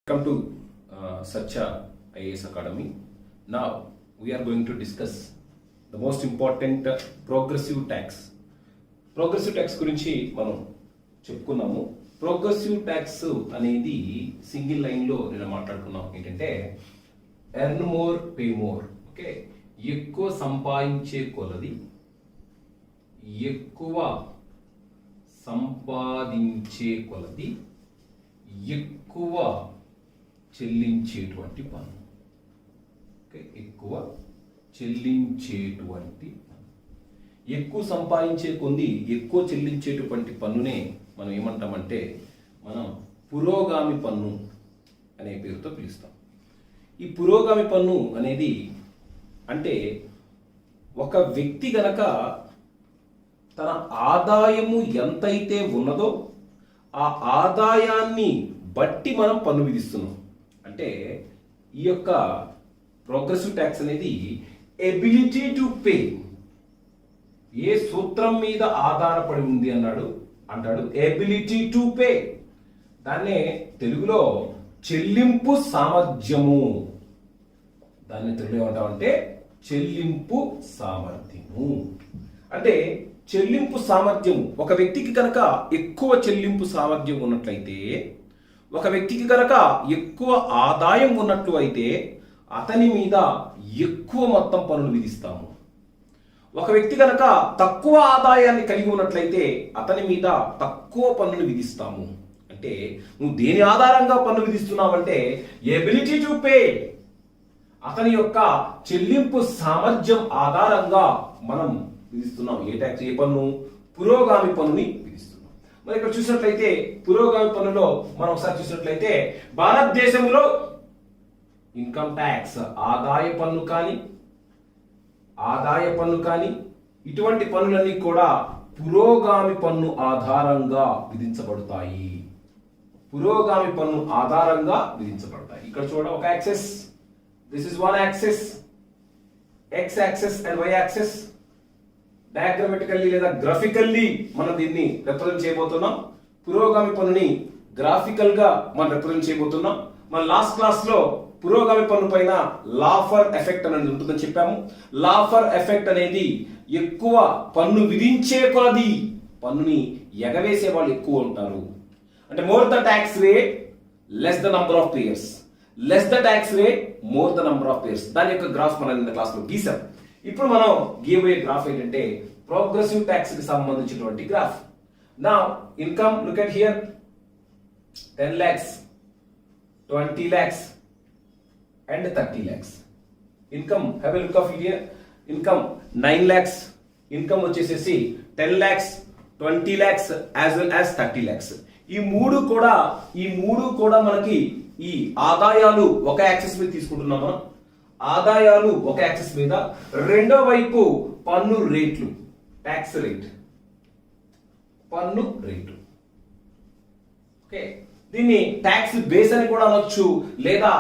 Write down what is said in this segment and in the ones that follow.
Welcome to Satya IAS Academy. Now we are going to discuss the most important progressive tax. Progressive tax గురించి మనం చెప్పుకున్నాము. Progressive tax అనేది single line లో నేను మాట్లాడుకున్నాం. ఏంటంటే earn more pay more. Okay, ఎక్కువ సంపాదించే కొలది ఎక్కువ చెల్లించేటువంటి పన్ను. ఓకే, ఎక్కువ సంపాదించే కొంది ఎక్కువ చెల్లించేటువంటి పన్నునే మనం ఏమంటామంటే మనం పురోగామి పన్ను అనే పేరుతో పిలుస్తాం. ఈ పురోగామి పన్ను అనేది అంటే ఒక వ్యక్తి గనక తన ఆదాయము ఎంతైతే ఉన్నదో ఆ ఆదాయాన్ని బట్టి మనం పన్ను విధిస్తున్నాం. అంటే ఈ యొక్క ప్రోగ్రెసివ్ ట్యాక్స్ అనేది ఎబిలిటీ టు పే, ఏ సూత్రం మీద ఆధారపడి ఉంది అంటాడు ఎబిలిటీ టు పే. దాన్నే తెలుగులో చెల్లింపు సామర్థ్యము. దాన్ని తెలుగులో ఏమంటామంటే చెల్లింపు సామర్థ్యము. అంటే చెల్లింపు సామర్థ్యం ఒక వ్యక్తికి కనుక ఎక్కువ చెల్లింపు సామర్థ్యం ఉన్నట్లయితే, ఒక వ్యక్తికి కనుక ఎక్కువ ఆదాయం ఉన్నట్లు అయితే అతని మీద ఎక్కువ మొత్తం పన్నులు విధిస్తాము. ఒక వ్యక్తి కనుక తక్కువ ఆదాయాన్ని కలిగి ఉన్నట్లయితే అతని మీద తక్కువ పన్నులు విధిస్తాము. అంటే నువ్వు దేని ఆధారంగా పన్ను విధిస్తున్నావంటే ఎబిలిటీ టు పే, అతని యొక్క చెల్లింపు సామర్థ్యం ఆధారంగా మనం విధిస్తున్నాం. ఏ ట్యాక్స్, ఏ పన్ను? పురోగామి పన్నుని విధిస్తున్నాం. మరి ఇక్కడ చూసినట్లయితే పురోగామి పన్నులో మనం ఒకసారి చూసినట్లయితే భారతదేశంలో ఇన్కమ్ ట్యాక్స్, ఆదాయ పన్ను కానీ ఇటువంటి పన్నులన్నీ కూడా పురోగామి పన్ను ఆధారంగా విధించబడతాయి. ఇక్కడ చూడ ఒక axis, this is one axis, X axis and Y axis. Diagrammatically లేదా గ్రాఫికల్లీ మనం దీన్ని రిప్రజెంట్ చేయబోతున్నాం. పురోగామి పన్నుని గ్రాఫికల్ గా మనం రిప్రజెంట్ చేయబోతున్నాం. మన లాస్ట్ క్లాస్ లో పురోగామి పన్ను పైన లాఫర్ ఎఫెక్ట్ అనేది ఉంటుందని చెప్పాము. లాఫర్ ఎఫెక్ట్ అనేది ఎక్కువ పన్ను విధించే కొలది పన్నుని ఎగవేసే వాళ్ళు ఎక్కువ ఉంటారు. అంటే more the tax rate less the number of payers, less the tax rate more the number of payers. దాని యొక్క గ్రాఫ్ మనం క్లాస్ లో గీసాం. ఇప్పుడు మనం గీయబోయే గ్రాఫ్ ఏంటంటే ప్రోగ్రెసివ్ ట్యాక్స్ కి సంబంధించినటువంటి గ్రాఫ్. నా income, look at here, 10 lakhs, 20 lakhs and 30 lakhs. Income, have a look of it here. Income 9 lakhs, income వచ్చేసేసి 10 lakhs, 20 lakhs as well as 30 lakhs. ఈ మూడు కూడా మనకి ఈ ఆదాయాలు ఒక యాక్సిస్ మీద తీసుకుంటున్నాం మనం. ఆదాయాలు ఒక యాక్సిస్ మీద, రెండో వైపు పన్ను రేట్లు, ట్యాక్స్ రేట్, పన్ను రేటు. ఓకే, దీన్ని ట్యాక్స్ బేస్ అని కూడా అనొచ్చు లేదా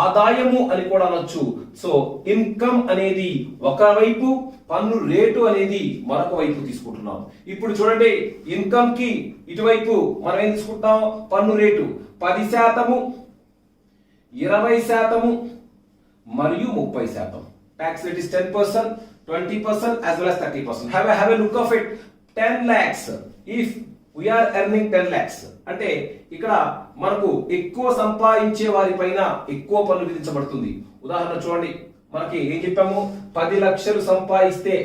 ఆదాయము అని కూడా అనొచ్చు. సో ఇన్కమ్ అనేది ఒకవైపు, పన్ను రేటు అనేది మరొక వైపు తీసుకుంటున్నాం. ఇప్పుడు చూడండి, ఇన్కమ్ కి ఇటువైపు మనం ఏం తీసుకుంటాం? పన్ను రేటు 10%, 20% మరియు 30%. Tax rate is 10%, 20% as well as 30%. Have a look of it. 10 lakhs if we are earning 10 lakhs అంటే ఇక్కడ మనకు ఎక్కువ సంపాదించే వారి పైన ఎక్కువ పన్ను విధించబడుతుంది. ఉదాహరణ చూడండి, మనకి ఏం చెప్పాము? 10 లక్షలు సంపాదిస్తే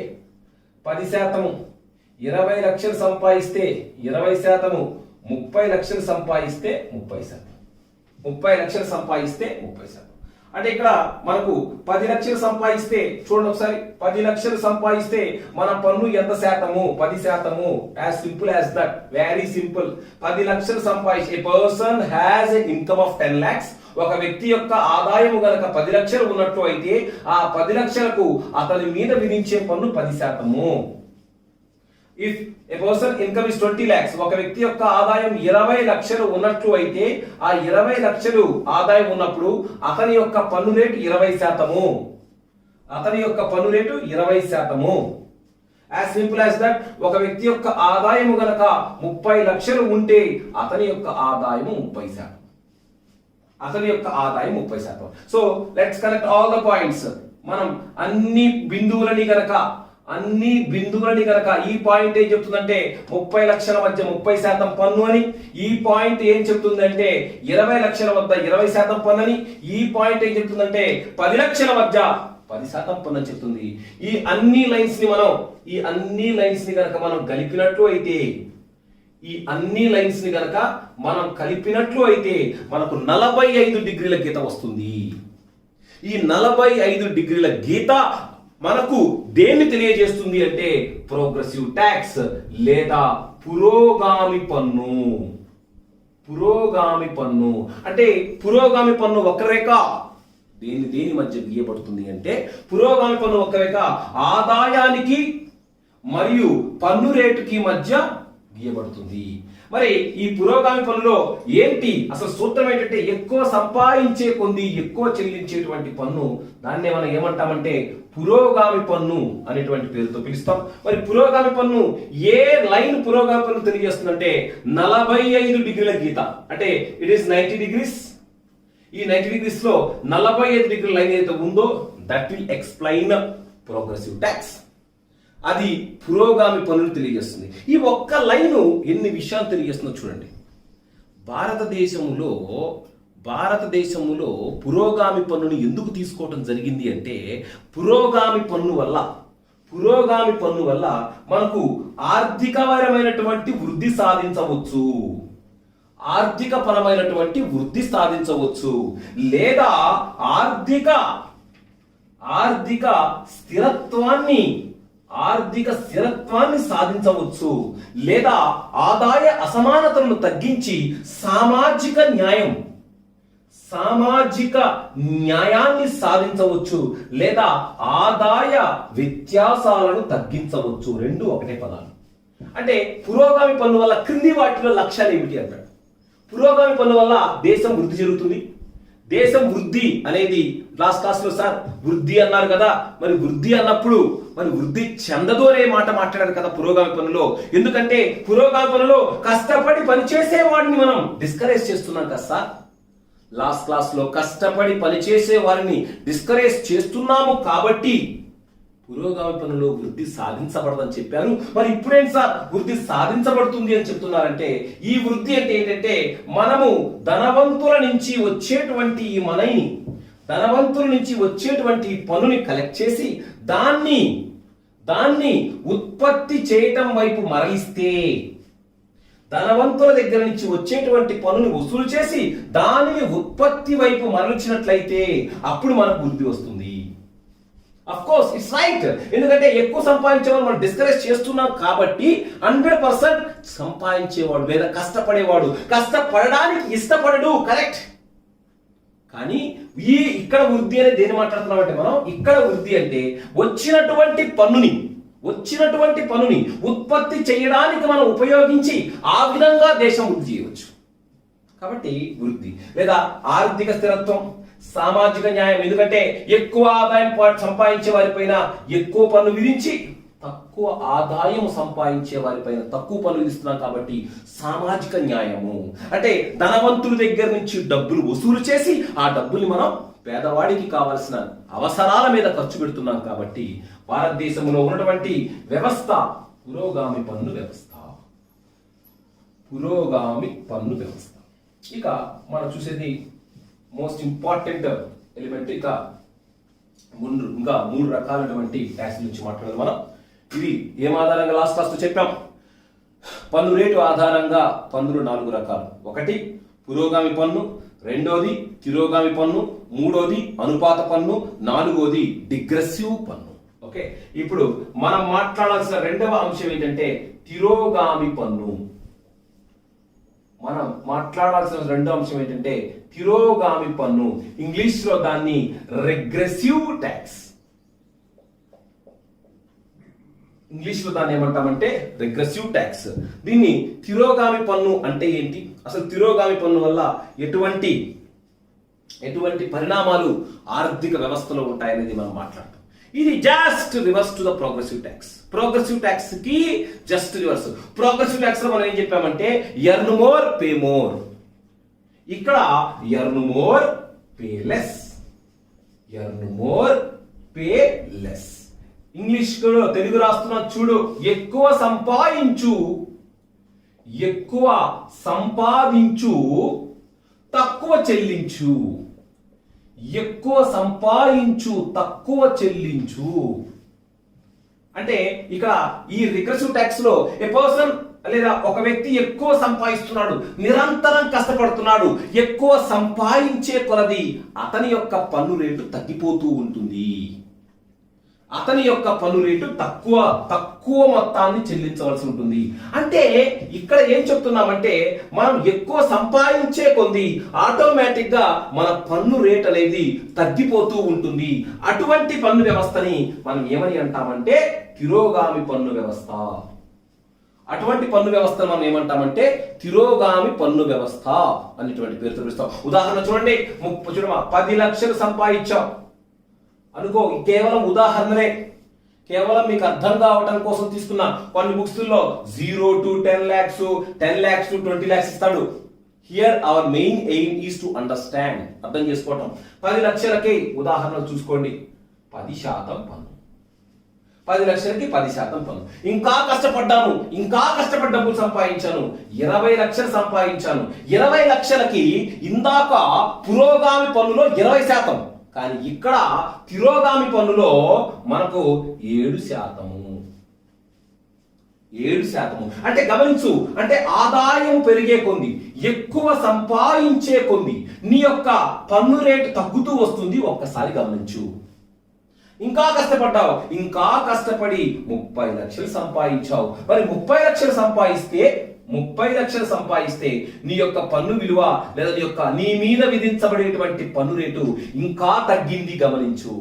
10%, 20 లక్షలు సంపాదిస్తే 20%, 30 లక్షలు సంపాదిస్తే 30%. 30 లక్షలు సంపాదిస్తే 30%. అంటే ఇక్కడ మనకు 10 లక్షలు సంపాదిస్తే చూడండి ఒకసారి, 10 లక్షలు సంపాదిస్తే మన పన్ను ఎంత శాతము? 10%. As simple as that, very simple. 10 లక్షలు సంపాదించే person has a income of 10 lakhs. ఒక వ్యక్తి యొక్క ఆదాయం గనక 10 లక్షలు ఉన్నట్లు అయితే ఆ 10 లక్షలకు అతని మీద విధించే పన్ను 10%. If A person income is 20 lakhs, ఒక వ్యక్తి యొక్క ఆదాయం 20 లక్షలు ఉన్నట్లు అయితే ఆ 20 లక్షలు ఆదాయం ఉన్నప్పుడు అతని యొక్క పన్ను రేటు 20%. అతని యొక్క పన్ను rate 20%. As simple as that. ఒక వ్యక్తి యొక్క ఆదాయము గనక 30 లక్షలు ఉంటే అతని యొక్క ఆదాయము 30%. అతని యొక్క ఆదాయం 30%. So let's connect all the points. మనం అన్ని బిందువులని గనక ఈ పాయింట్ ఏం చెప్తుందంటే 30 లక్షల మధ్య 30% పన్ను అని, ఈ పాయింట్ ఏం చెప్తుందంటే 20 లక్షల వద్ద 20% పన్ను అని, ఈ పాయింట్ ఏం చెప్తుందంటే 10 లక్షల మధ్య 10% పన్ను అని చెప్తుంది. ఈ అన్ని లైన్స్ ని గనక మనం కలిపినట్లు అయితే మనకు 45 డిగ్రీల గీత వస్తుంది. ఈ 45 డిగ్రీల గీత మనకు దేన్ని తెలియజేస్తుంది అంటే ప్రోగ్రెసివ్ ట్యాక్స్ లేదా పురోగామి పన్ను. అంటే పురోగామి పన్ను వక్రరేఖ దేని మధ్య గీయబడుతుంది అంటే పురోగామి పన్ను వక్రరేఖ ఆదాయానికి మరియు పన్ను రేటుకి మధ్య గీయబడుతుంది. మరి ఈ పురోగామి పన్నులో ఏంటి అసలు సూత్రం ఏంటంటే ఎక్కువ సంపాదించే కొద్ది ఎక్కువ చెల్లించేటువంటి పన్ను, దాన్నే మనం ఏమంటామంటే పురోగామి పన్ను అనేటువంటి పేరుతో పిలుస్తాం. మరి పురోగామి పన్ను ఏ లైన్ పురోగామి పన్ను తెలియజేస్తుందంటే 45 డిగ్రీల గీత. అంటే ఇట్ ఈస్ 90 డిగ్రీస్. ఈ 90 డిగ్రీస్ లో 45 డిగ్రీల లైన్ ఏదైతే ఉందో that will explain progressive tax. అది పురోగామి పన్నును తెలియజేస్తుంది. ఈ ఒక్క లైను ఎన్ని విషయాలు తెలియజేస్తుందో చూడండి. భారతదేశంలో పురోగామి పన్నుని ఎందుకు తీసుకోవడం జరిగింది అంటే పురోగామి పన్ను వల్ల మనకు ఆర్థికపరమైనటువంటి వృద్ధి సాధించవచ్చు లేదా ఆర్థిక స్థిరత్వాన్ని సాధించవచ్చు లేదా ఆదాయ అసమానతలను తగ్గించి సామాజిక న్యాయాన్ని సాధించవచ్చు లేదా ఆదాయ వ్యత్యాసాలను తగ్గించవచ్చు. రెండు ఒకటే పదాలు. అంటే పురోగామి పన్ను వల్ల క్రింది వాటిలో లక్ష్యాలు ఏమిటి అంటాడు. పురోగామి పన్ను వల్ల దేశం వృద్ధి జరుగుతుంది. దేశం వృద్ధి అనేది లాస్ట్ క్లాస్ లో సార్ వృద్ధి అన్నారు కదా, మరి వృద్ధి అన్నప్పుడు మరి వృద్ధి చెందదు అనే మాట మాట్లాడారు కదా పురోగామి పన్నులో. ఎందుకంటే పురోగామి పన్నులో కష్టపడి పనిచేసే వాడిని మనం డిస్కరేజ్ చేస్తున్నాం కదా సార్. లాస్ట్ క్లాస్ లో కష్టపడి పనిచేసే వారిని డిస్కరేజ్ చేస్తున్నాము కాబట్టి పురోగామి పన్నులో వృద్ధి సాధించబడదని చెప్పారు. మరి ఇప్పుడేంటి సార్ వృద్ధి సాధించబడుతుంది అని చెప్తున్నారంటే ఈ వృద్ధి అంటే ఏంటంటే మనము ధనవంతుల నుంచి వచ్చేటువంటి పన్నుని కలెక్ట్ చేసి దాన్ని ఉత్పత్తి చేయటం వైపు మరలిస్తే, ధనవంతుల దగ్గర నుంచి వచ్చేటువంటి పన్నుని వసూలు చేసి దానిని ఉత్పత్తి వైపు మరల్చినట్లయితే అప్పుడు మనకు వృద్ధి వస్తుంది. Of course it's right. ఎందుకంటే ఎక్కువ సంపాదించేవాడు మనం డిస్కరేజ్ చేస్తున్నాం కాబట్టి 100% సంపాదించేవాడు లేదా కష్టపడడానికి ఇష్టపడడు, కరెక్ట్. కానీ ఇక్కడ వృద్ధి అనేది దేని మాట్లాడుతున్నామంటే మనం ఇక్కడ వృద్ధి అంటే వచ్చినటువంటి పన్నుని ఉత్పత్తి చేయడానికి మనం ఉపయోగించి ఆ విధంగా దేశం వృద్ధి చేయవచ్చు. కాబట్టి వృద్ధి లేదా ఆర్థిక స్థిరత్వం, సామాజిక న్యాయం. ఎందుకంటే ఎక్కువ ఆదాయం సంపాదించే వారిపైన ఎక్కువ పన్ను విధించి తక్కువ ఆదాయం సంపాదించే వారిపైన తక్కువ పన్ను విధిస్తున్నాం కాబట్టి సామాజిక న్యాయము. అంటే ధనవంతుల దగ్గర నుంచి డబ్బులు వసూలు చేసి ఆ డబ్బుల్ని మనం పేదవాడికి కావాల్సిన అవసరాల మీద ఖర్చు పెడుతున్నాం కాబట్టి భారతదేశంలో ఉన్నటువంటి వ్యవస్థ పురోగామి పన్ను వ్యవస్థ. ఇక మనం చూసేది మోస్ట్ ఇంపార్టెంట్ ఎలిమెంట్. ఇంకా 3 రకాలైనటువంటి ట్యాక్స్ నుంచి మాట్లాడాలి మనం. ఇవి ఏం ఆధారంగా లాస్ట్ క్లాస్ లో చెప్పాం. పన్ను రేటు ఆధారంగా పన్నులు 4 రకాలు. 1 పురోగామి పన్ను, 2ది తిరోగామి పన్ను, 3ది అనుపాత పన్ను, 4ది డిగ్రెసివ్ పన్ను. ఓకే, ఇప్పుడు మనం మాట్లాడాల్సిన రెండవ అంశం ఏంటంటే తిరోగామి పన్ను. తిరోగామి పన్ను. ఇంగ్లీష్ లో దాన్ని రెగ్రెసివ్ ట్యాక్స్. ఏమంటామంటే రెగ్రెసివ్ ట్యాక్స్. దీన్ని తిరోగామి పన్ను అంటే ఏంటి, అసలు తిరోగామి పన్ను వల్ల ఎటువంటి పరిణామాలు ఆర్థిక వ్యవస్థలో ఉంటాయనేది మనం మాట్లాడతాం. ఇది just reverse to the progressive tax కి జస్ట్ రివర్స్. ప్రోగ్రెసివ్ ట్యాక్స్ లో మనం ఏం చెప్పామంటే ఎర్న్ మోర్ పే మోర్. ఇక్కడ earn more pay less, earn more pay less. English Telugu రాస్తున్నా చూడు. ఎక్కువ సంపాదించు, ఎక్కువ సంపాదించు, తక్కువ చెల్లించు. ఎక్కువ సంపాదించు, తక్కువ చెల్లించు. అంటే ఇక్కడ ఈ రికర్సివ్ ట్యాక్స్ లో ఏ పర్సన్ లేదా ఒక వ్యక్తి ఎక్కువ సంపాదిస్తున్నాడు, నిరంతరం కష్టపడుతున్నాడు, ఎక్కువ సంపాదించే కొలది అతని యొక్క పన్ను రేటు తగ్గిపోతూ ఉంటుంది. అతని యొక్క పన్ను రేటు తక్కువ మొత్తాన్ని చెల్లించవలసి ఉంటుంది. అంటే ఇక్కడ ఏం చెప్తున్నామంటే మనం ఎక్కువ సంపాదించే కొద్ది ఆటోమేటిక్ గా మన పన్ను రేట్ అనేది తగ్గిపోతూ ఉంటుంది. అటువంటి పన్ను వ్యవస్థని మనం ఏమని అంటామంటే తిరోగామి పన్ను వ్యవస్థ. అటువంటి పన్ను వ్యవస్థను మనం ఏమంటామంటే తిరోగామి పన్ను వ్యవస్థ అనేటువంటి పేరుతో పిలుస్తాం. ఉదాహరణ చూడండి, 10 లక్షలు సంపాదించాం అనుకో. కేవలం ఉదాహరణనే, కేవలం మీకు అర్థం కావడం కోసం తీసుకున్నా. కొన్ని బుక్స్ లో 0 to 10 lakhs, 10 lakhs to 20 lakhs ఇస్తాడు. Here our main aim is to understand, అర్థం చేసుకోవటం. 10 లక్షలకి ఉదాహరణ చూసుకోండి, 10% పన్ను. 10 లక్షలకి 10% పన్ను. ఇంకా కష్టపడ్డాను, ఇంకా కష్టపడి డబ్బులు సంపాదించాను, 20 లక్షలు సంపాదించాను. 20 లక్షలకి ఇందాక పురోగామి పన్నులో 20%, కానీ ఇక్కడ తిరోగామి పన్నులో మనకు 7%. 7%. అంటే గమనించు, అంటే ఆదాయం పెరిగే కొంది, ఎక్కువ సంపాదించే కొంది నీ యొక్క పన్ను రేటు తగ్గుతూ వస్తుంది. ఒక్కసారి గమనించు. ఇంకా కష్టపడ్డావు, ఇంకా కష్టపడి 30 లక్షలు సంపాదించావు. మరి 30 లక్షలు సంపాదిస్తే నీ యొక్క పన్ను విలువ లేదా నీ మీద విధించబడేటువంటి పన్ను రేటు ఇంకా తగ్గింది. గమనించు.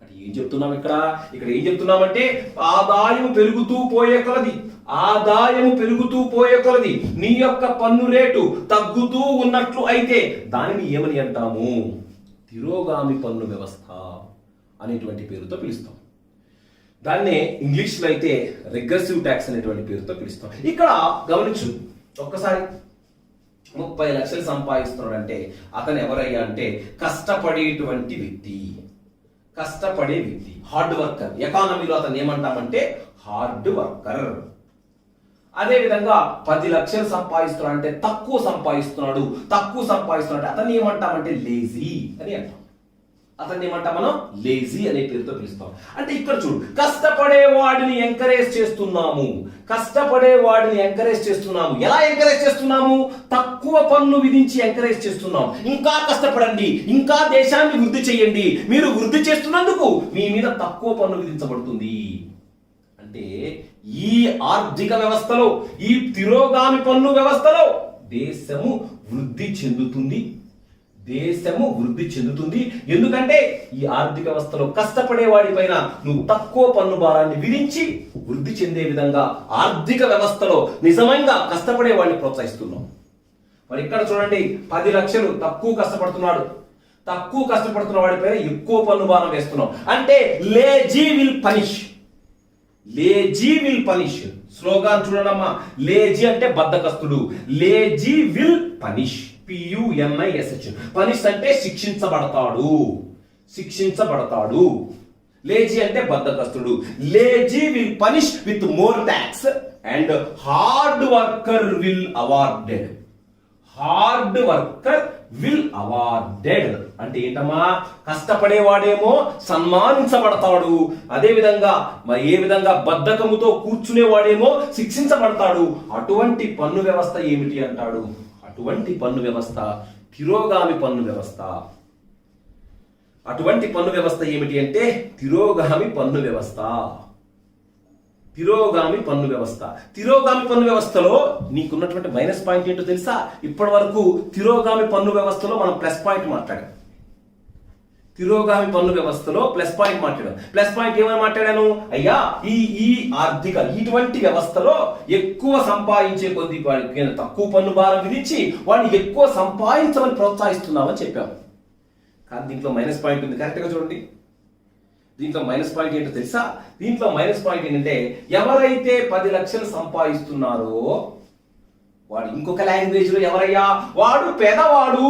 అంటే ఏం చెప్తున్నాం ఇక్కడ ఏం చెప్తున్నామంటే ఆదాయం పెరుగుతూ పోయే కొలది నీ యొక్క పన్ను రేటు తగ్గుతూ ఉన్నట్లు అయితే దానిని ఏమని అంటాము? తిరోగామి పన్ను వ్యవస్థ అనేటువంటి పేరుతో పిలుస్తాం. దాన్నే ఇంగ్లీష్లో అయితే రిగ్రెసివ్ ట్యాక్స్ అనేటువంటి పేరుతో పిలుస్తాం. ఇక్కడ గమనించు ఒక్కసారి, 30 లక్షలు సంపాదిస్తున్నాడంటే అతను ఎవరయ్యా అంటే కష్టపడేటువంటి వ్యక్తి, హార్డ్ వర్కర్. ఎకానమీలో అతను ఏమంటామంటే హార్డ్ వర్కర్. అదే విధంగా 10 లక్షలు సంపాదిస్తున్నాడు అంటే తక్కువ సంపాదిస్తున్నాడు అతన్ని ఏమంటామంటే లేజీ అని అంటాం. అతన్ని ఏమంటాం మనం? లేజీ అనే పేరుతో పిలుస్తాం. అంటే ఇక్కడ చూడు, కష్టపడేవాడిని ఎంకరేజ్ చేస్తున్నాము. ఎలా ఎంకరేజ్ చేస్తున్నాము? తక్కువ పన్ను విధించి ఎంకరేజ్ చేస్తున్నాం. ఇంకా కష్టపడండి, ఇంకా దేశాన్ని వృద్ధి చేయండి, మీరు వృద్ధి చేస్తున్నందుకు మీ మీద తక్కువ పన్ను విధించబడుతుంది. అంటే ఈ ఆర్థిక వ్యవస్థలో, ఈ తిరోగామి పన్ను వ్యవస్థలో దేశము వృద్ధి చెందుతుంది. ఎందుకంటే ఈ ఆర్థిక వ్యవస్థలో కష్టపడే వాడి పైన నువ్వు తక్కువ పన్ను భారాన్ని విధించి వృద్ధి చెందే విధంగా ఆర్థిక వ్యవస్థలో నిజంగా కష్టపడే వాడిని ప్రోత్సహిస్తున్నావు. మరి ఇక్కడ చూడండి, 10 లక్షలు తక్కువ కష్టపడుతున్న వాడి పైన ఎక్కువ పన్ను భారం వేస్తున్నావు. అంటే లేజీ విల్ పనిష్. స్లోగాన్ చూడమ్మా, లేజీ అంటే బద్ధకస్తుడు, lazy will punish. PUNISH. Punish అంటే శిక్షించబడతాడు. లేజీ అంటే బద్ధకస్తుడు. Lazy will punish with more tax and hard worker will awarded. అంటే ఏంటమ్మా? కష్టపడేవాడేమో సన్మానించబడతాడు, అదే విధంగా ఏ విధంగా బద్ధకముతో కూర్చునేవాడేమో శిక్షించబడతాడు. అటువంటి పన్ను వ్యవస్థ ఏమిటి అంటాడు? అటువంటి పన్ను వ్యవస్థ తిరోగామి పన్ను వ్యవస్థ. అటువంటి పన్ను వ్యవస్థ ఏమిటి అంటే తిరోగామి పన్ను వ్యవస్థ. తిరోగామి పన్ను వ్యవస్థలో నీకున్నటువంటి మైనస్ పాయింట్ ఏంటో తెలుసా? ఇప్పటి వరకు తిరోగామి పన్ను వ్యవస్థలో మనం ప్లస్ పాయింట్ మాట్లాడాం. ప్లస్ పాయింట్ ఏమని మాట్లాడాను? అయ్యా ఈ ఆర్థిక ఇటువంటి వ్యవస్థలో ఎక్కువ సంపాదించే కొద్ది వాడికి తక్కువ పన్ను భారం విధించి వాడిని ఎక్కువ సంపాదించమని ప్రోత్సహిస్తున్నామని చెప్పాము. కానీ దీంట్లో మైనస్ పాయింట్ ఉంది. కరెక్ట్గా చూడండి, దీంట్లో మైనస్ పాయింట్ ఏంటో తెలుసా? దీంట్లో మైనస్ పాయింట్ ఏంటంటే ఎవరైతే 10 లక్షలు సంపాదిస్తున్నారో వాడు ఇంకొక లాంగ్వేజ్ లో ఎవరయ్యా? వాడు పేదవాడు.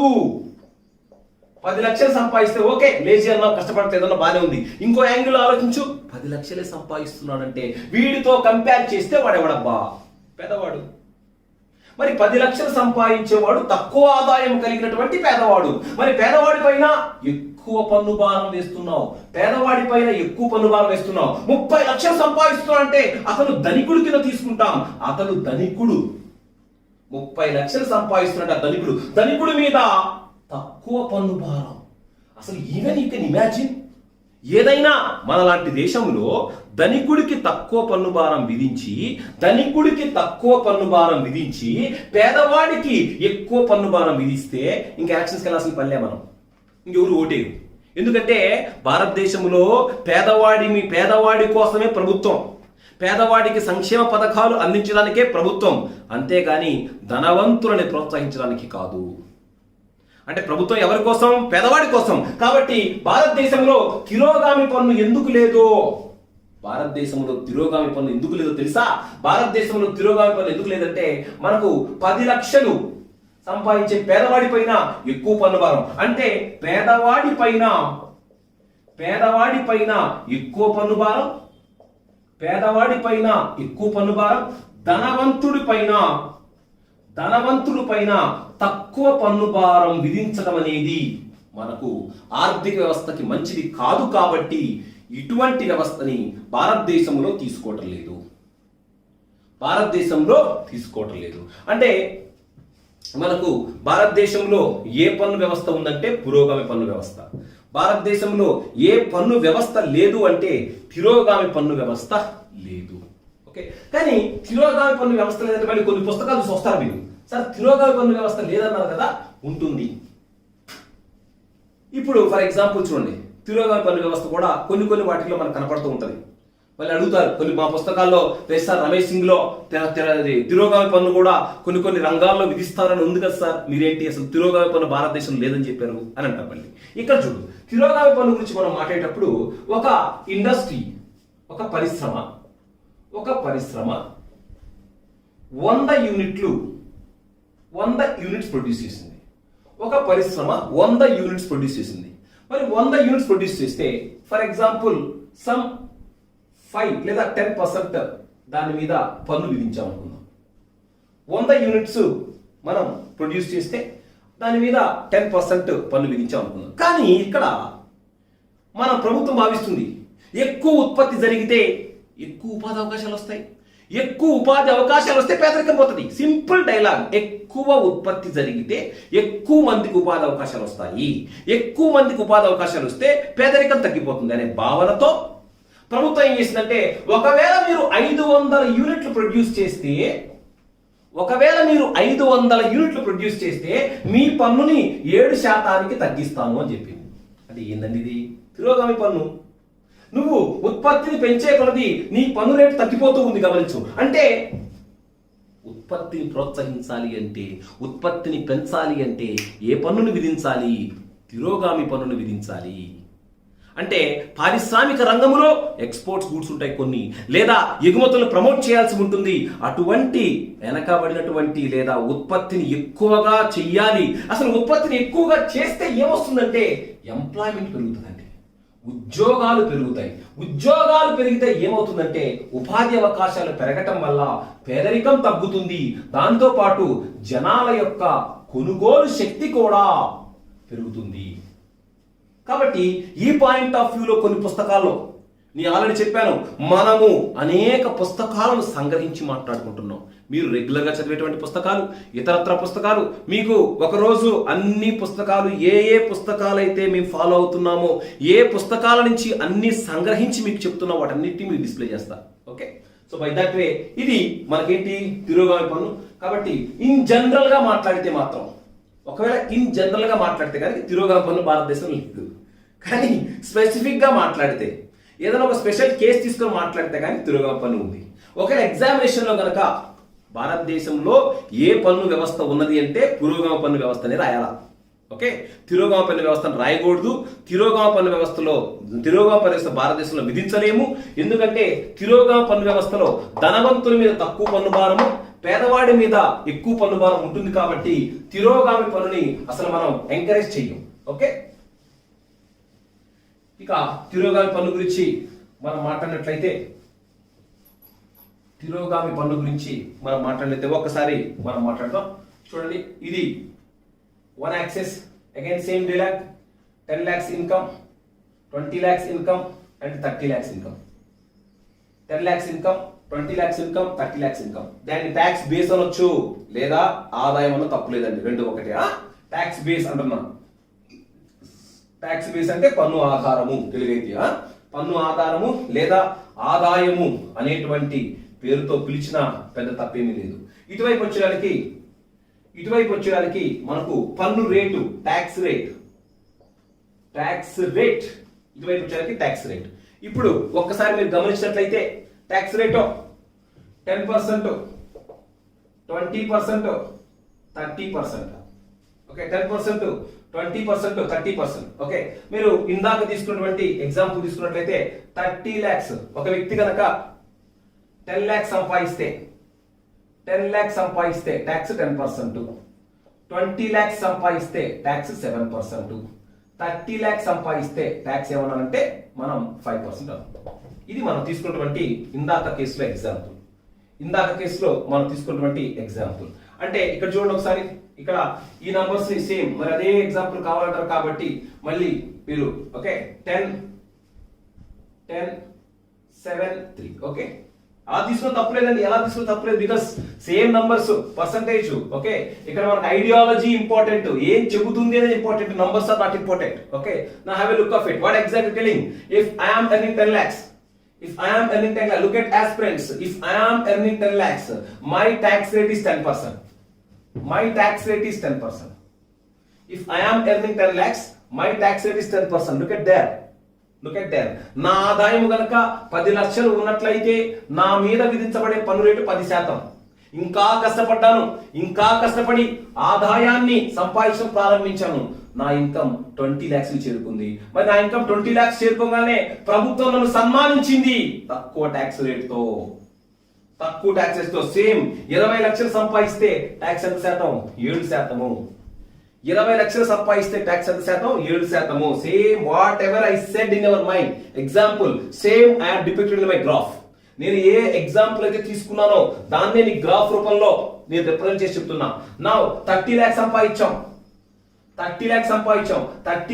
10 లక్షలు సంపాదిస్తే ఓకే, లేజీ అన్నా, కష్టపడితే ఏదన్నా బాగానే ఉంది. ఇంకో యాంగిల్ ఆలోచించు, 10 లక్షలే సంపాదిస్తున్నాడంటే వీడితో కంపేర్ చేస్తే వాడెవడబ్బా? పేదవాడు. మరి 10 లక్షలు సంపాదించేవాడు తక్కువ ఆదాయం కలిగినటువంటి పేదవాడు. మరి పేదవాడి పైన ఎక్కువ పన్ను భారం వేస్తున్నావు, పేదవాడి పైన ఎక్కువ పన్ను భారం వేస్తున్నావు. 30 లక్షలు సంపాదిస్తున్నావు అంటే అతను ధనికుడు కింద తీసుకుంటాం. అతను ధనికుడు. 30 లక్షలు సంపాదిస్తున్నట్టు ధనికుడు. ధనికుడి మీద తక్కువ పన్ను భారం. అసలు ఈవెన్ యూ కెన్ ఇమాజిన్, ఏదైనా మనలాంటి దేశంలో ధనికుడికి తక్కువ పన్ను భారం విధించి, పేదవాడికి ఎక్కువ పన్ను భారం విధిస్తే ఇంకా ఎలక్షన్స్కి వెళ్ళాల్సిన పనిలే మనం. ఇంకెవరు ఓటేరు. ఎందుకంటే భారతదేశంలో పేదవాడి కోసమే ప్రభుత్వం, పేదవాడికి సంక్షేమ పథకాలు అందించడానికే ప్రభుత్వం, అంతేగాని ధనవంతులని ప్రోత్సహించడానికి కాదు. అంటే ప్రభుత్వం ఎవరి కోసం? పేదవాడి కోసం. కాబట్టి భారతదేశంలో తిరోగామి పన్ను ఎందుకు లేదో తెలుసా? భారతదేశంలో తిరోగామి పన్ను ఎందుకు లేదంటే మనకు 10 లక్షలు సంపాదించే పేదవాడి పైన ఎక్కువ పన్ను భారం. అంటే పేదవాడి పైన ఎక్కువ పన్ను భారం, ధనవంతుడి పైన తక్కువ పన్ను భారం విధించడం అనేది మనకు ఆర్థిక వ్యవస్థకి మంచిది కాదు. కాబట్టి ఇటువంటి వ్యవస్థని భారతదేశంలో తీసుకోవటం లేదు. అంటే మనకు భారతదేశంలో ఏ పన్ను వ్యవస్థ ఉందంటే పురోగామి పన్ను వ్యవస్థ. భారతదేశంలో ఏ పన్ను వ్యవస్థ లేదు అంటే తిరోగామి పన్ను వ్యవస్థ లేదు. ఓకే, కానీ తిరోగామి పన్ను వ్యవస్థ లేదంటే మళ్ళీ కొన్ని పుస్తకాలు చూస్తారు మీరు. సార్ తిరోగామి పన్ను వ్యవస్థ లేదన్నారు కదా, ఉంటుంది. ఇప్పుడు ఫర్ ఎగ్జాంపుల్ చూడండి, తిరోగామి పన్ను వ్యవస్థ కూడా కొన్ని వాటిలో మనకు కనపడుతూ ఉంటుంది. మళ్ళీ అడుగుతారు కొన్ని మా పుస్తకాల్లో సార్ రమేష్ సింగ్ లో తిరోగామి పన్ను కూడా కొన్ని రంగాల్లో విధిస్తారని ఉంది కదా సార్, మీరేంటి అసలు తిరోగామి పన్ను భారతదేశంలో లేదని చెప్పారు అని అంటారు. మళ్ళీ ఇక్కడ చూడు, తిరోగామి పన్ను గురించి మనం మాట్లాడేటప్పుడు ఒక ఇండస్ట్రీ, ఒక పరిశ్రమ 100 యూనిట్స్ ప్రొడ్యూస్ చేసింది. ఒక పరిశ్రమ 100 యూనిట్స్ ప్రొడ్యూస్ చేసింది. మరి 100 యూనిట్స్ ప్రొడ్యూస్ చేస్తే ఫర్ ఎగ్జాంపుల్ సమ్ 5 లేదా 10% దాని మీద పన్ను విధించామనుకుందాం. 100 యూనిట్స్ మనం ప్రొడ్యూస్ చేస్తే దాని మీద 10% పన్ను విధించామనుకుందాం. కానీ ఇక్కడ మన ప్రభుత్వం భావిస్తుంది ఎక్కువ ఉత్పత్తి జరిగితే ఎక్కువ ఉపాధి అవకాశాలు వస్తాయి, ఎక్కువ ఉపాధి అవకాశాలు వస్తే పేదరికం పోతుంది. Simple dialogue. ఎక్కువ ఉత్పత్తి జరిగితే ఎక్కువ మందికి ఉపాధి అవకాశాలు వస్తాయి, ఎక్కువ మందికి ఉపాధి అవకాశాలు వస్తే పేదరికం తగ్గిపోతుంది అనే భావనతో ప్రభుత్వం ఏం చేసిందంటే, ఒకవేళ మీరు 500 యూనిట్లు ప్రొడ్యూస్ చేస్తే మీ పన్నుని 7% తగ్గిస్తాను అని చెప్పింది. అంటే ఏందండి ఇది? తిరోగామి పన్ను. నువ్వు ఉత్పత్తిని పెంచే కొలది నీ పన్ను రేటు తగ్గిపోతూ ఉంది, గమనించు. అంటే ఉత్పత్తిని ప్రోత్సహించాలి అంటే, ఉత్పత్తిని పెంచాలి అంటే ఏ పన్నును విధించాలి? తిరోగామి పన్నును విధించాలి. అంటే పారిశ్రామిక రంగంలో ఎక్స్పోర్ట్స్ గూడ్స్ ఉంటాయి కొన్ని, లేదా ఎగుమతులను ప్రమోట్ చేయాల్సి ఉంటుంది. అటువంటి వెనకబడినటువంటి లేదా ఉత్పత్తిని ఎక్కువగా చెయ్యాలి. అసలు ఉత్పత్తిని ఎక్కువగా చేస్తే ఏమొస్తుందంటే ఎంప్లాయ్మెంట్ పెరుగుతుందండి, ఉద్యోగాలు పెరుగుతాయి. ఉద్యోగాలు పెరిగితే ఏమవుతుందంటే ఉపాధి అవకాశాలు పెరగటం వల్ల పేదరికం తగ్గుతుంది. దాంతో పాటు జనాల యొక్క కొనుగోలు శక్తి కూడా పెరుగుతుంది. కాబట్టి ఈ పాయింట్ ఆఫ్ వ్యూలో కొన్ని పుస్తకాల్లో నేను ఆల్రెడీ చెప్పాను, మనము అనేక పుస్తకాలను సంగ్రహించి మాట్లాడుకుంటున్నాం. మీరు రెగ్యులర్గా చదివేటువంటి పుస్తకాలు, ఇతరత్ర పుస్తకాలు, మీకు ఒకరోజు అన్ని పుస్తకాలు ఏ పుస్తకాలైతే మేము ఫాలో అవుతున్నామో, ఏ పుస్తకాల నుంచి అన్ని సంగ్రహించి మీకు చెప్తున్నా వాటన్నిటిని మీరు డిస్ప్లే చేస్తారు. Okay, so by that way ఇది మనకేంటి? తిరోగామి పన్ను. కాబట్టి ఇన్ జనరల్ గా మాట్లాడితే మాత్రం, ఒకవేళ ఇన్ జనరల్ గా మాట్లాడితే కానీ తిరోగామి పన్ను భారతదేశంలో లేదు. కానీ స్పెసిఫిక్ గా మాట్లాడితే, ఏదైనా ఒక స్పెషల్ కేసు తీసుకొని మాట్లాడితే కానీ తిరోగామి పన్ను ఉంది. ఒకవేళ ఎగ్జామినేషన్ లో కనుక భారతదేశంలో ఏ పన్ను వ్యవస్థ ఉన్నది అంటే పురోగామి పన్ను వ్యవస్థ అనేది రాయాలా. ఓకే, తిరోగామి పన్ను వ్యవస్థను రాయకూడదు. తిరోగామి పన్ను వ్యవస్థ భారతదేశంలో విధించలేము. ఎందుకంటే తిరోగామి పన్ను వ్యవస్థలో ధనవంతుల మీద తక్కువ పన్ను భారము, పేదవాడి మీద ఎక్కువ పన్ను భారం ఉంటుంది కాబట్టి తిరోగామి పన్నుని అసలు మనం ఎంకరేజ్ చెయ్యం. ఓకే, ఇక తిరోగామి పన్ను గురించి మనం మాట్లాడినట్లయితే ఒక్కసారి మనం మాట్లాడదాం. చూడండి, ఇది 1 access, again same dialogue. 10 lakhs income, 20 lakhs income and 30 lakhs income. 10 lakhs income, 20 lakhs income, 30 lakhs income. దాన్ని ట్యాక్స్ బేస్ అనొచ్చు లేదా ఆదాయం అన్న తప్పులేదండి, రెండు ఒకటే. ట్యాక్స్ బేస్ అంటున్నాం. ట్యాక్స్ బేస్ అంటే పన్ను ఆధారము, తెలుగైతే పన్ను ఆధారము లేదా ఆదాయము అనేటువంటి పేరుతో పిలిచిన పెద్ద తప్పేమీ లేదు. ఇటువైపు వచ్చేదానికి మనకు పన్ను రేటు, ట్యాక్స్ రేట్, ఇటువైపు వచ్చేదానికి ట్యాక్స్ రేట్. ఇప్పుడు ఒక్కసారి మీరు గమనించినట్లయితే ట్యాక్స్ రేటు 10%, 20%, 30%. ఓకే, 10%, 20%, 30%. ఓకే, మీరు ఇందాక తీసుకున్నటువంటి ఎగ్జాంపుల్ తీసుకున్నట్లయితే 30 lakhs ఒక వ్యక్తి కనుక 10 lakhs సంపాదిస్తే ట్యాక్స్ 10%, 20 lakhs సంపాదిస్తే ట్యాక్స్ 7%, 30 lakhs సంపాదిస్తే ట్యాక్స్ ఏమన్నానంటే మనం 5% అన్నాం. ఇది మనం తీసుకున్నటువంటి ఇందాక కేసులో ఎగ్జాంపుల్. అంటే ఇక్కడ చూడండి ఒకసారి, ఇక్కడ ఈ నంబర్స్ సేమ్, మరి అదే ఎగ్జాంపుల్ కావాలంటారు కాబట్టి మళ్ళీ మీరు ఓకే 10, 7, 3. ఓకే, అలా తీసుకున్న తప్పలేదండి. ఎలా తీసుకున్న తప్పలేదు, because same numbers, percentage. Okay, ఇక్కడ మనకు ఐడియాలజీ ఇంపార్టెంట్, ఏం చెబుతుంది అనేది important, numbers are not important. Okay, now have a look of it. What exactly telling? If I am earning 10 lakhs, look at aspirants. If I am earning 10 lakhs, my tax rate is 10%. If I am earning 10 lakhs, my tax rate is 10%. Look at there. నా ఆదాయం గనక 10 లక్షలు ఉన్నట్లయితే నా మీద విధించబడే పన్ను rate 10%. ఇంకా కష్టపడి ఆదాయాన్ని సంపాదించడం ప్రారంభించాను. నా ఇన్కమ్ 20 lakhs చేరుకుంది. మరి నా ఇన్కమ్ 20 lakhs చేరుకోగానే ప్రభుత్వం నన్ను సన్మానించింది తక్కువ ట్యాక్స్ తో. సేమ్ 20 లక్షలు సంపాదిస్తే ట్యాక్స్ ఎంత శాతం? 7%. 20 లక్షలు సంపాదిస్తే ట్యాక్స్ ఎంత శాతం? 7%. Same what ever I said in your mind. Example same I have depicted in my graph. నేను ఏ ఎగ్జాంపుల్ అయితే తీసుకున్నానో దాన్నే నీ గ్రాఫ్ రూపంలో నేను రిప్రజెంట్ చేసి చెప్తున్నా. Now 30 lakhs సంపాదించాం. 30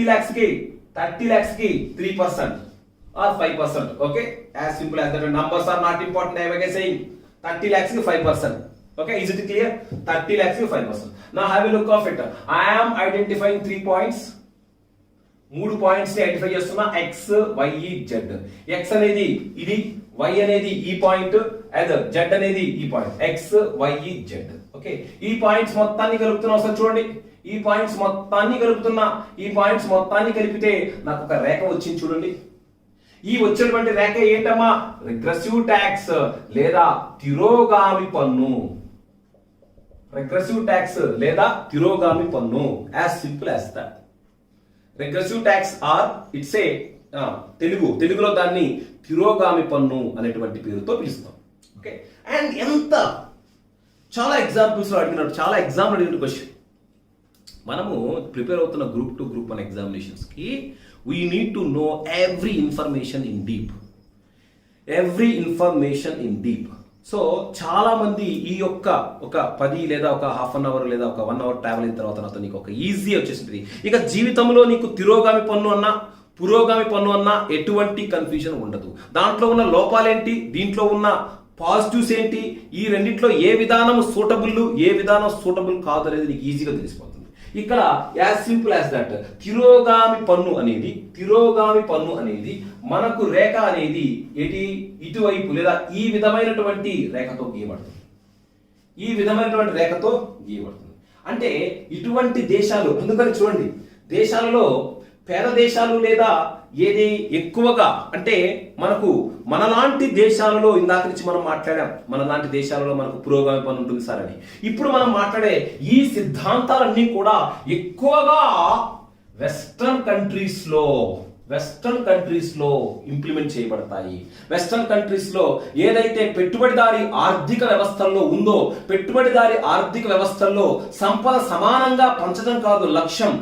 lakhs కి 3% or 5%. Okay, as simple as that. Numbers are not important. I am saying 30 lakhs కి 5%. Okay, is it clear? 30 lakhs కి 5%. Now have a look of it. I am identifying 3 points. 3 points ని identify చేస్తున్నా, x, y, z. x అనేది ఇది, y అనేది ఈ point, and z అనేది ఈ point. x, y, z. Okay, ఈ పాయింట్స్ మొత్తాన్ని కలుపుతున్నా. ఒకసారి చూడండి, ఈ పాయింట్స్ మొత్తాన్ని కలిపితే నాకు ఒక రేఖ వచ్చింది. చూడండి, ఈ వచ్చినటువంటి రేఖ ఏంటమ్మా? రిగ్రెసివ్ ట్యాక్స్ లేదా తిరోగామి పన్ను. As simple as that. Regressive tax or it's a తెలుగులో దాన్ని తిరోగామి పన్ను అనేటువంటి పేరుతో పిలుస్తాం. ఓకే, అండ్ చాలా ఎగ్జాంపుల్స్ అడిగిన క్వశ్చన్. మనము ప్రిపేర్ అవుతున్న Group 2, Group 1 ఎగ్జామినేషన్స్ కి we need to know every information in deep. So చాలా మంది ఈ యొక్క ఒక 10 లేదా ఒక హాఫ్ అన్ అవర్ లేదా ఒక 1 hour ట్రావెల్ అయిన తర్వాత నీకు ఒక ఈజీ వచ్చేసింది. ఇక జీవితంలో నీకు తిరోగామి పన్ను అన్నా పురోగామి పన్ను అన్నా ఎటువంటి కన్ఫ్యూజన్ ఉండదు. దాంట్లో ఉన్న లోపాలేంటి, దీంట్లో ఉన్న పాజిటివ్స్ ఏంటి, ఈ రెండిట్లో ఏ విధానం సూటబుల్ కాదు అనేది నీకు ఈజీగా తెలిసిపోతుంది. ఇక్కడ యాజ్ సింపుల్ యాజ్ దట్. తిరోగామి పన్ను అనేది మనకు రేఖ అనేది ఇటువైపు లేదా ఈ విధమైనటువంటి రేఖతో గీయబడుతుంది. అంటే ఇటువంటి దేశాలు, అందుకని చూడండి, దేశాలలో పేద దేశాలు లేదా ఏది ఎక్కువగా అంటే మనలాంటి దేశాలలో ఇందాక నుంచి మనం మాట్లాడాం, మనలాంటి దేశాలలో మనకు పురోగామి పన్ను ఉంటుంది సార్ అని. ఇప్పుడు మనం మాట్లాడే ఈ సిద్ధాంతాలన్నీ కూడా ఎక్కువగా వెస్ట్రన్ కంట్రీస్ లో వెస్టర్న్ కంట్రీస్ లో ఇంప్లిమెంట్ చేయబడతాయి. వెస్టర్న్ కంట్రీస్ లో ఏదైతే పెట్టుబడిదారీ ఆర్థిక వ్యవస్థల్లో ఉందో, పెట్టుబడిదారీ ఆర్థిక వ్యవస్థల్లో సంపద సమానంగా పంచడం కాదు లక్ష్యం.